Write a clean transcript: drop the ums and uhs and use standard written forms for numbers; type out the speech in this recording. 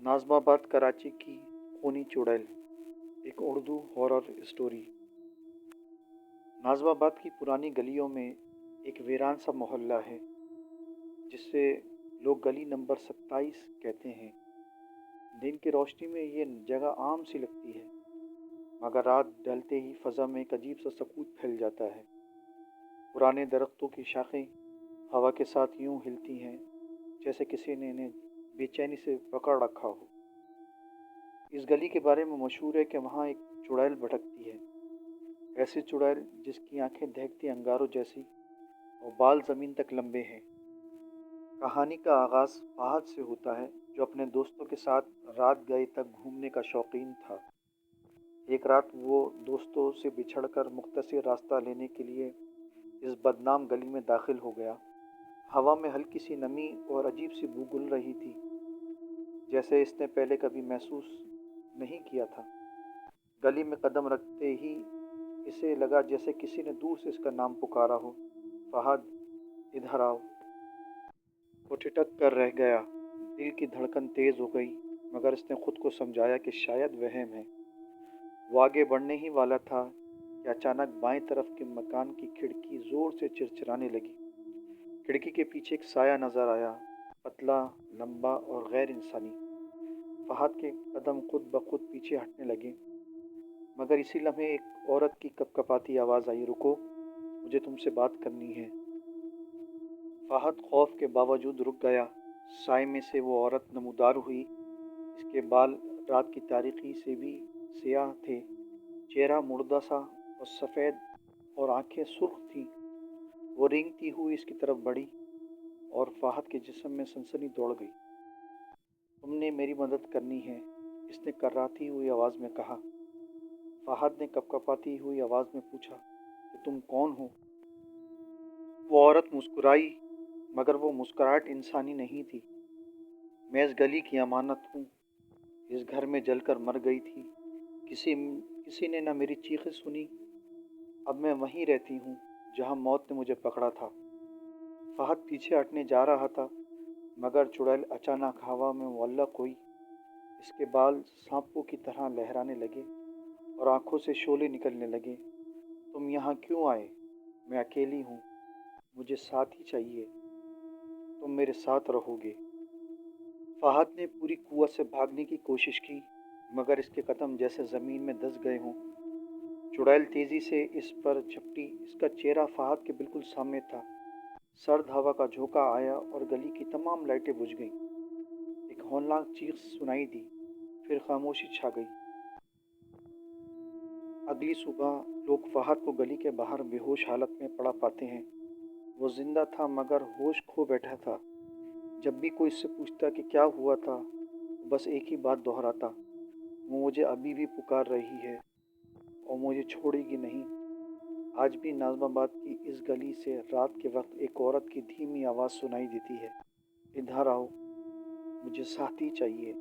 नाज़माबाद कराची की खूनी चुड़ैल, एक उर्दू हॉरर स्टोरी। नाज़माबाद की पुरानी गलियों में एक वीरान सा मोहल्ला है जिसे लोग गली नंबर 27 कहते हैं। दिन की रोशनी में ये जगह आम सी लगती है, मगर रात ढलते ही फ़ज़ा में एक अजीब सा सकूत फैल जाता है। पुराने दरख्तों की शाखें हवा के साथ यूं हिलती हैं जैसे किसी ने इन्हें बेचैनी से पकड़ रखा हो। इस गली के बारे में मशहूर है कि वहाँ एक चुड़ैल भटकती है, ऐसी चुड़ैल जिसकी आंखें दहकती अंगारों जैसी और बाल ज़मीन तक लंबे हैं। कहानी का आगाज़ फहद से होता है, जो अपने दोस्तों के साथ रात गए तक घूमने का शौकीन था। एक रात वो दोस्तों से बिछड़कर मुख्तसर रास्ता लेने के लिए इस बदनाम गली में दाखिल हो गया। हवा में हल्की सी नमी और अजीब सी बू गुल रही थी, जैसे इसने पहले कभी महसूस नहीं किया था। गली में कदम रखते ही इसे लगा जैसे किसी ने दूर से इसका नाम पुकारा हो। फहद, इधर आओ। वो ठिठक कर रह गया। दिल की धड़कन तेज हो गई, मगर इसने खुद को समझाया कि शायद वहम है। वो आगे बढ़ने ही वाला था कि अचानक बाएं तरफ के मकान की खिड़की जोर से चिरचिराने लगी। खिड़की के पीछे एक साया नजर आया, पतला, लंबा और गैर इंसानी। फहद के कदम खुद ब खुद पीछे हटने लगे, मगर इसी लम्हे एक औरत की कपकपाती आवाज़ आई, रुको, मुझे तुमसे बात करनी है। फहद खौफ के बावजूद रुक गया। साए में से वो औरत नमूदार हुई। इसके बाल रात की तारीकी से भी सियाह थे, चेहरा मुर्दा सा और सफ़ेद और आंखें सुर्ख थीं। वो रेंगती हुई इसकी तरफ बढ़ी और फहद के जिस्म में सनसनी दौड़ गई। तुमने मेरी मदद करनी है, इसने कर्राती हुई आवाज़ में कहा। फहद ने कपकपाती हुई आवाज़ में पूछा कि तुम कौन हो? वो औरत मुस्कुराई, मगर वो मुस्कुराहट इंसानी नहीं थी। मैं इस गली की अमानत हूँ, इस घर में जलकर मर गई थी। किसी किसी ने न मेरी चीखें सुनी। अब मैं वहीं रहती हूँ जहाँ मौत ने मुझे पकड़ा था। फहद पीछे हटने जा रहा था, मगर चुड़ैल अचानक हवा में मुअल्लक हुई। इसके बाल सांपों की तरह लहराने लगे और आंखों से शोले निकलने लगे। तुम यहाँ क्यों आए? मैं अकेली हूँ, मुझे साथ ही चाहिए। तुम मेरे साथ रहोगे। फहद ने पूरी कुव्वत से भागने की कोशिश की, मगर इसके कदम जैसे ज़मीन में धंस गए हों। चुड़ैल तेज़ी से इस पर झपटी। इसका चेहरा फहद के बिल्कुल सामने था। सर्द हवा का झोंका आया और गली की तमाम लाइटें बुझ गईं। एक हौलनाक चीख सुनाई दी, फिर खामोशी छा गई। अगली सुबह लोग फहद को गली के बाहर बेहोश हालत में पड़ा पाते हैं। वो जिंदा था, मगर होश खो बैठा था। जब भी कोई इससे पूछता कि क्या हुआ था, बस एक ही बात दोहराता, वो मुझे अभी भी पुकार रही है और मुझे छोड़ेगी नहीं। आज भी नाज़माबाद की इस गली से रात के वक्त एक औरत की धीमी आवाज़ सुनाई देती है, इधर आओ, मुझे साथी चाहिए।